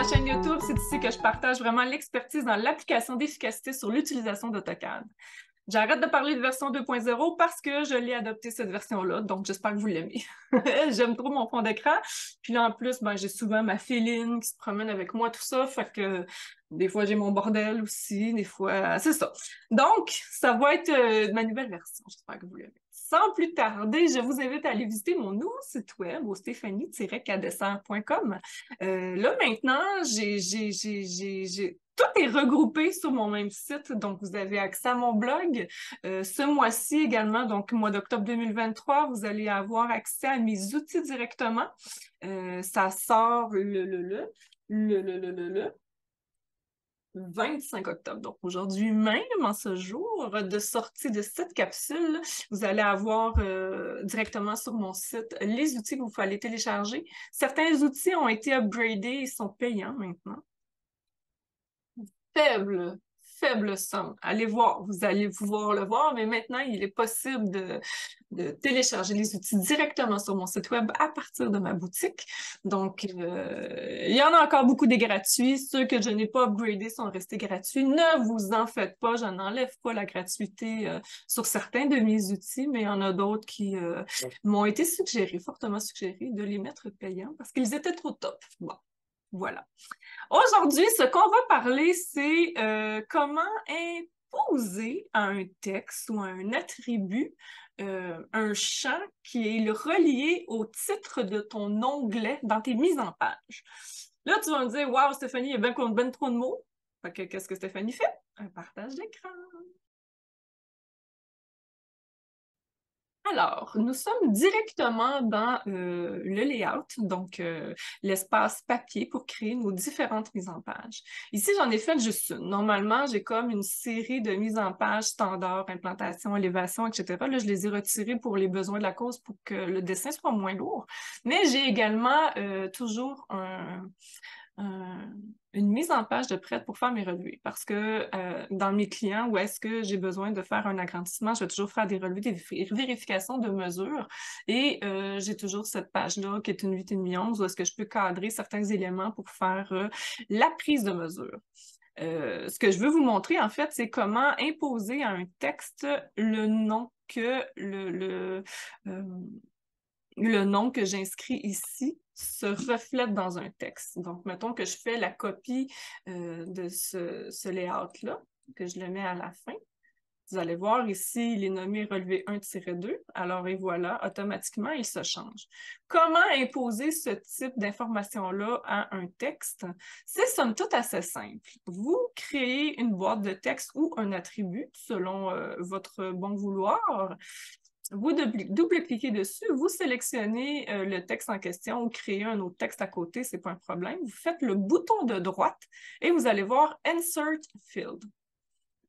chaîne YouTube, c'est ici que je partage vraiment l'expertise dans l'application d'efficacité sur l'utilisation d'AutoCAD. J'arrête de parler de version 2.0 parce que je l'ai adopté cette version-là, donc j'espère que vous l'aimez. J'aime trop mon fond d'écran. Puis là, en plus, j'ai souvent ma féline qui se promène avec moi, tout ça, fait que des fois, j'ai mon bordel aussi, des fois, c'est ça. Donc, ça va être ma nouvelle version, j'espère que vous l'aimez. Sans plus tarder, je vous invite à aller visiter mon nouveau site web au stéphanie-cadessert.com. Là, maintenant, tout est regroupé sur mon même site, donc vous avez accès à mon blog. Ce mois-ci également, donc mois d'octobre 2023, vous allez avoir accès à mes outils directement. Ça sort le 25 octobre. Donc, aujourd'hui même, en ce jour de sortie de cette capsule, vous allez avoir directement sur mon site les outils que vous fallait télécharger. Certains outils ont été upgradés et sont payants maintenant. Faible somme. Allez voir, vous allez pouvoir le voir, mais maintenant, il est possible de télécharger les outils directement sur mon site web à partir de ma boutique. Donc, il y en a encore beaucoup des gratuits. Ceux que je n'ai pas upgradés sont restés gratuits. Ne vous en faites pas, je n'enlève pas la gratuité sur certains de mes outils, mais il y en a d'autres qui m'ont été suggérés, fortement suggérés, de les mettre payants parce qu'ils étaient trop top. Bon, voilà. Aujourd'hui, ce qu'on va parler, c'est comment imposer à un texte ou à un attribut un champ qui est relié au titre de ton onglet dans tes mises en page. Là, tu vas me dire, waouh, Stéphanie, il y a ben trop de mots. Fait que qu'est-ce que Stéphanie fait? Un partage d'écran. Alors, nous sommes directement dans le layout, donc l'espace papier pour créer nos différentes mises en page. Ici, j'en ai fait juste une. Normalement, j'ai comme une série de mises en page standard, implantation, élévation, etc. Là, je les ai retirées pour les besoins de la cause pour que le dessin soit moins lourd. Mais j'ai également toujours une mise en page de prête pour faire mes relevés. Parce que dans mes clients, où est-ce que j'ai besoin de faire un agrandissement, je vais toujours faire des relevés, des vérifications de mesures. Et j'ai toujours cette page-là qui est une 8,5 11 où est-ce que je peux cadrer certains éléments pour faire la prise de mesure. Ce que je veux vous montrer, en fait, c'est comment imposer à un texte le nom que le nom que j'inscris ici se reflète dans un texte. Donc, mettons que je fais la copie de ce layout-là, que je le mets à la fin. Vous allez voir ici, il est nommé relevé 1-2. Alors, et voilà, automatiquement, il se change. Comment imposer ce type d'information-là à un texte? C'est somme toute assez simple. Vous créez une boîte de texte ou un attribut selon votre bon vouloir. Vous double-cliquez dessus, vous sélectionnez le texte en question ou créez un autre texte à côté, c'est pas un problème. Vous faites le bouton de droite et vous allez voir Insert Field.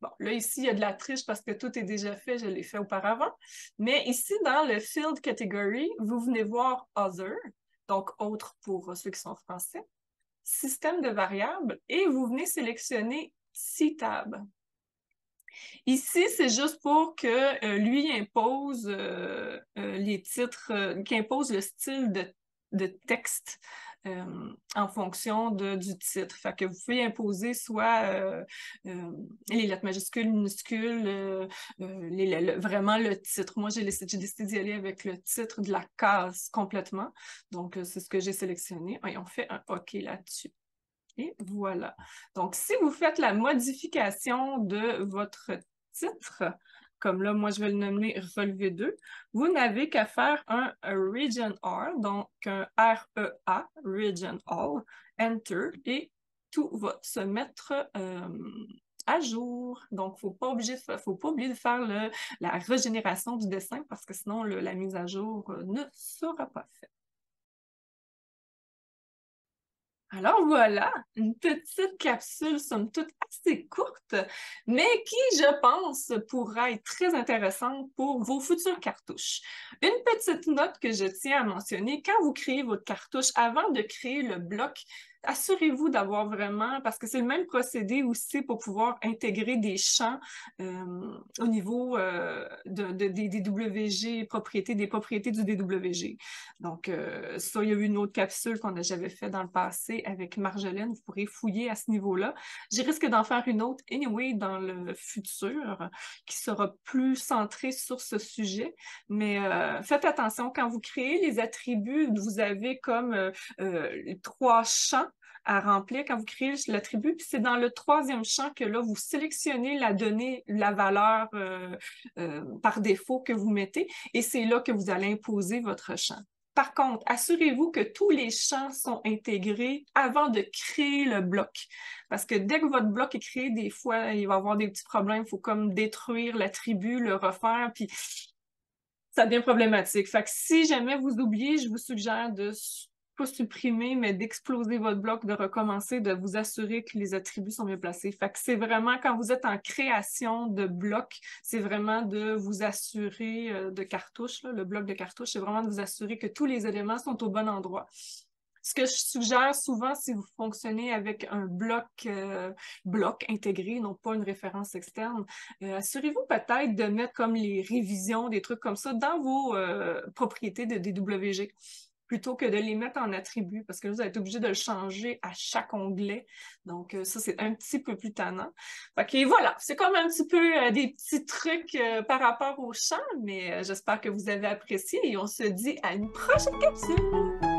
Bon, là, ici, il y a de la triche parce que tout est déjà fait, je l'ai fait auparavant. Mais ici, dans le Field Category, vous venez voir Other, donc autre pour ceux qui sont français, système de variables, et vous venez sélectionner C-Tab. Ici, c'est juste pour que lui impose les titres, qu'il impose le style de texte en fonction du titre. Fait que vous pouvez imposer soit les lettres majuscules, minuscules, vraiment le titre. Moi, j'ai décidé d'y aller avec le titre de la case complètement. Donc, c'est ce que j'ai sélectionné. Et on fait un OK là-dessus. Et voilà. Donc, si vous faites la modification de votre titre, comme là, moi, je vais le nommer relevé 2, vous n'avez qu'à faire un Region R, donc un REA, Region All, Enter, et tout va se mettre à jour. Donc, faut pas oublier de faire la régénération du dessin parce que sinon, la mise à jour ne sera pas faite. Alors voilà, une petite capsule, somme toute assez courte, mais qui, je pense, pourra être très intéressante pour vos futures cartouches. Une petite note que je tiens à mentionner, quand vous créez votre cartouche, avant de créer le bloc assurez-vous d'avoir vraiment, parce que c'est le même procédé aussi pour pouvoir intégrer des champs au niveau des DWG, des propriétés du DWG. Donc, ça, il y a eu une autre capsule j'avais fait dans le passé avec Marjolaine. Vous pourrez fouiller à ce niveau-là. J'ai risque d'en faire une autre anyway dans le futur qui sera plus centrée sur ce sujet. Mais faites attention, quand vous créez les attributs, vous avez comme 3 champs à remplir quand vous créez l'attribut. Puis c'est dans le 3e champ que là, vous sélectionnez la donnée, la valeur par défaut que vous mettez, et c'est là que vous allez imposer votre champ. Par contre, assurez-vous que tous les champs sont intégrés avant de créer le bloc. Parce que dès que votre bloc est créé, des fois, il va y avoir des petits problèmes. Il faut comme détruire l'attribut, le refaire, puis ça devient problématique. Fait que si jamais vous oubliez, je vous suggère de pas supprimer, mais d'exploser votre bloc, de recommencer, de vous assurer que les attributs sont bien placés. Fait que c'est vraiment, quand vous êtes en création de bloc, c'est vraiment de vous assurer de cartouche, là, le bloc de cartouche, c'est vraiment de vous assurer que tous les éléments sont au bon endroit. Ce que je suggère souvent, si vous fonctionnez avec un bloc intégré, non pas une référence externe, assurez-vous peut-être de mettre comme les révisions, des trucs comme ça, dans vos propriétés de DWG, plutôt que de les mettre en attribut, parce que vous êtes obligé de le changer à chaque onglet. Donc, ça, c'est un petit peu plus tannant. OK, voilà, c'est comme un petit peu des petits trucs par rapport au champ, mais j'espère que vous avez apprécié et on se dit à une prochaine capsule!